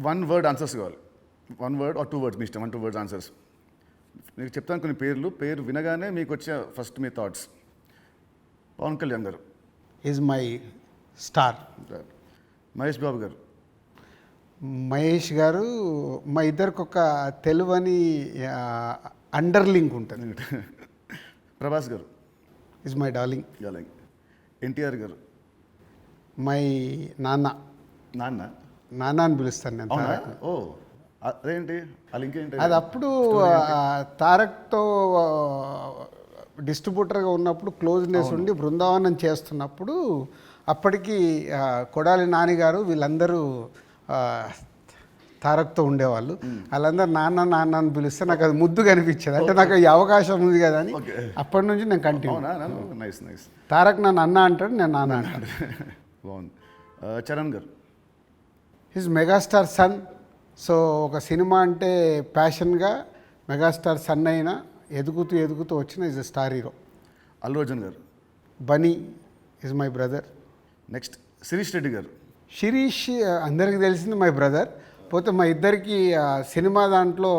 One word answers కావాలి. One word or two words మీ ఇష్టం. 1-2 వర్డ్స్ ఆన్సర్స్. మీకు చెప్తాను కొన్ని పేరు వినగానే మీకు వచ్చే ఫస్ట్ మీ థాట్స్. పవన్ కళ్యాణ్ గారు, is my star. Mahesh Babu గారు, మహేష్ గారు మా ఇద్దరికి ఒక తెలువని అండర్లింక్ ఉంటుంది. ప్రభాస్ గారు, ఈజ్ మై డార్లింగ్. అలాగే ఎన్టీఆర్ గారు, మై నాన్న. నాన్న నాన్న అని పిలుస్తాను నేను అవునా? తారక్. ఓ అదేంటి ఆ లింక్ ఏంటి? అది అప్పుడు తారక్తో డిస్ట్రిబ్యూటర్గా ఉన్నప్పుడు క్లోజ్నెస్ ఉండి బృందావనం చేస్తున్నప్పుడు అప్పటికి కొడాలి నానిగారు వీళ్ళందరూ తారక్తో ఉండేవాళ్ళు. వాళ్ళందరూ నాన్న నాన్న అని పిలిస్తే నాకు అది ముద్దుగా అనిపించేది. అంటే నాకు ఈ అవకాశం ఉంది కదా అని అప్పటి నుంచి నేను కంటిన్యూ. Nice nice. తారక్ నన్ను అన్న అంటాడు, నేను నాన్న అంటాడు. బాగుంది. Charan garu, his megastar son. So ఒక సినిమా అంటే ప్యాషన్గా మెగాస్టార్ సన్ అయినా ఎదుగుతూ ఎదుగుతూ వచ్చిన is a star hero. Allu Arjun garu, Bunny is my brother. Next Shirish Reddy garu. Shirish అందరికీ తెలిసింది మై బ్రదర్. పోతే మా ఇద్దరికి సినిమా దాంట్లో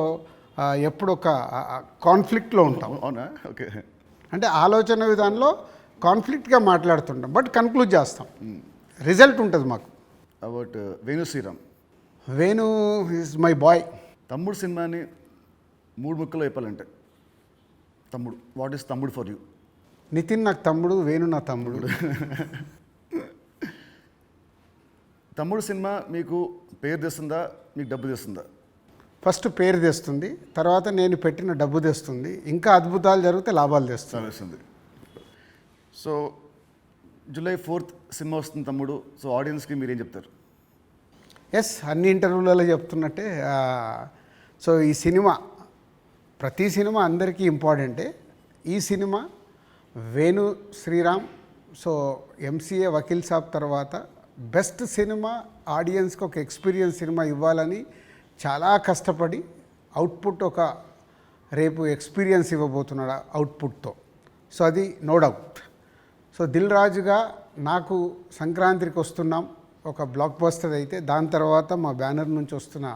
ఎప్పుడు ఒక కాన్ఫ్లిక్ట్లో ఉంటాం. అవునా? ఓకే. అంటే ఆలోచన విధానంలో కాన్ఫ్లిక్ట్గా మాట్లాడుతుంటాం, బట్ కన్క్లూడ్ చేస్తాం. రిజల్ట్ ఉంటుంది మాకు. About Venu Sriram. Venu is my boy. Thammudu సినిమాని 3 ముక్కలో చెప్పాలంటే Thammudu, what is Thammudu for you? Nithiin నాకు తమ్ముడు, వేణు నా తమ్ముడు. తమ్ముడు సినిమా మీకు పేరు తెస్తుందా, మీకు డబ్బు తెస్తుందా? ఫస్ట్ పేరు తెస్తుంది, తర్వాత నేను పెట్టిన డబ్బు తెస్తుంది, ఇంకా అద్భుతాలు జరిగితే లాభాలు తెస్తుంది. సో July 4th సినిమా వస్తుంది తమ్ముడు. సో ఆడియన్స్కి మీరేం చెప్తారు? ఎస్, అన్ని ఇంటర్వ్యూలలో చెప్తున్నట్టే. సో ఈ సినిమా, ప్రతి సినిమా అందరికీ ఇంపార్టెంటే. ఈ సినిమా వేణు శ్రీరామ్, సో ఎంసీఏ వకీల్ సాబ్ తర్వాత బెస్ట్ సినిమా, ఆడియన్స్కి ఒక ఎక్స్పీరియన్స్ సినిమా ఇవ్వాలని చాలా కష్టపడి అవుట్పుట్ ఒక రేపు ఎక్స్పీరియన్స్ ఇవ్వబోతున్నాడు అవుట్పుట్తో. సో అది నో డౌట్. సో దిల్ రాజుగా నాకు సంక్రాంతికి వస్తున్నాం ఒక బ్లాక్ బస్టర్ అయితే, దాని తర్వాత మా బ్యానర్ నుంచి వస్తున్న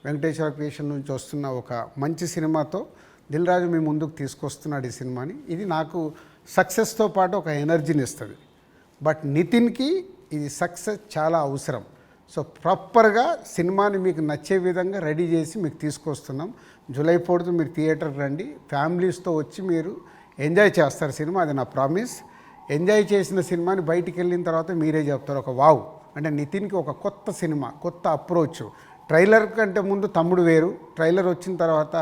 వెంకటేశ్వర క్రియేషన్ నుంచి వస్తున్న ఒక మంచి సినిమాతో దిల్ రాజు మీ ముందుకు తీసుకొస్తున్నాడు ఈ సినిమాని. ఇది నాకు సక్సెస్తో పాటు ఒక ఎనర్జీని ఇస్తుంది. బట్ నితిన్కి ఇది సక్సెస్ చాలా అవసరం. సో ప్రాపర్గా సినిమాని మీకు నచ్చే విధంగా రెడీ చేసి మీకు తీసుకొస్తున్నాం. July 4th మీరు థియేటర్కి రండి, ఫ్యామిలీస్తో వచ్చి మీరు ఎంజాయ్ చేస్తారు సినిమా, అది నా ప్రామిస్. ఎంజాయ్ చేసిన సినిమాని బయటికి వెళ్ళిన తర్వాత మీరే చెప్తారు ఒక వావ్, అంటే నితిన్కి ఒక కొత్త సినిమా, కొత్త అప్రోచ్. ట్రైలర్ కంటే ముందు తమ్ముడు వేరు, ట్రైలర్ వచ్చిన తర్వాత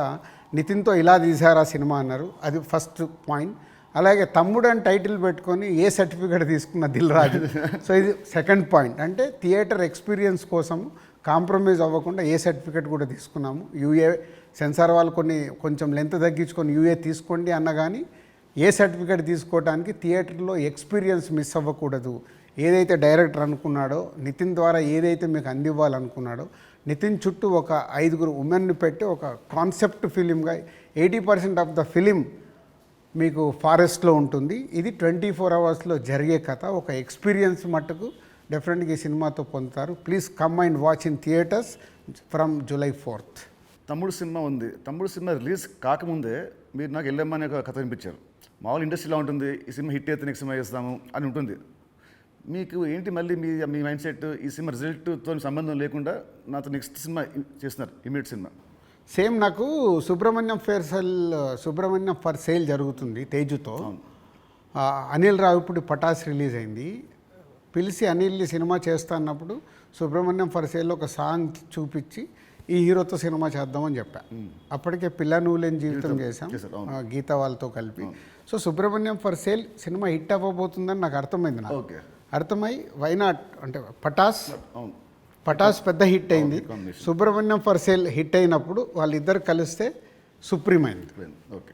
నితిన్తో ఇలా తీశారు ఆ సినిమా అన్నారు, అది ఫస్ట్ పాయింట్. అలాగే తమ్ముడు అని టైటిల్ పెట్టుకొని ఏ సర్టిఫికేట్ తీసుకున్న దిల్ రాజు. సో ఇది సెకండ్ పాయింట్. అంటే థియేటర్ ఎక్స్పీరియన్స్ కోసం కాంప్రమైజ్ అవ్వకుండా ఏ సర్టిఫికేట్ కూడా తీసుకున్నాము. యూఏ సెన్సార్ వాళ్ళు కొంచెం లెంత్ తగ్గించుకొని యూఏ తీసుకోండి అన్న కానీ ఏ సర్టిఫికేట్ తీసుకోవడానికి థియేటర్లో ఎక్స్పీరియన్స్ మిస్ అవ్వకూడదు. ఏదైతే డైరెక్టర్ అనుకున్నాడో, నితిన్ ద్వారా ఏదైతే మీకు అందివ్వాలనుకున్నాడో, నితిన్ చుట్టూ ఒక 5 ఉమెన్ని పెట్టి ఒక కాన్సెప్ట్ ఫిలింగా 80% ఆఫ్ ద ఫిలిం మీకు ఫారెస్ట్లో ఉంటుంది. ఇది 24 అవర్స్లో జరిగే కథ. ఒక ఎక్స్పీరియన్స్ మట్టుకు డెఫినెట్గా ఈ సినిమాతో పొందుతారు. Please come and watch in theatres from July 4th. తమ్ముడు సినిమా ఉంది. తమ్ముడు సినిమా రిలీజ్ కాకముందే మీరు నాకు వెళ్ళమ్మని ఒక కథ వినిపించారు. మామూలు ఇండస్ట్రీలో ఉంటుంది, ఈ సినిమా హిట్ అయితే నెక్స్ట్ సినిమా చేస్తాము అని ఉంటుంది. మీకు ఏంటి మళ్ళీ మీ మైండ్ సెట్? ఈ సినిమా రిజల్ట్తో సంబంధం లేకుండా నాతో నెక్స్ట్ సినిమా చేస్తున్నారు, ఇమీడియట్ సినిమా. సేమ్ నాకు సుబ్రహ్మణ్యం ఫర్ సేల్ జరుగుతుంది తేజుతో. అనిల్ రావిపూడి పటాస్ రిలీజ్ అయింది. పిలిచి అనిల్ సినిమా చేస్తా అన్నప్పుడు సుబ్రహ్మణ్యం ఫర్ సేల్లో ఒక సాంగ్ చూపించి ఈ హీరోతో సినిమా చేద్దామని చెప్పా. అప్పటికే పిల్ల నువ్వు లేని జీవితం చేశాం గీత వాళ్ళతో కలిపి. సో సుబ్రహ్మణ్యం ఫర్ సేల్ సినిమా హిట్ అవ్వబోతుందని నాకు అర్థమైంది. నాకు అర్థమై వైనాట్ అంటే పటాస్ పెద్ద హిట్ అయింది. సుబ్రహ్మణ్యం ఫర్ సేల్ హిట్ అయినప్పుడు వాళ్ళిద్దరు కలిస్తే సుప్రీం అయింది. ఓకే.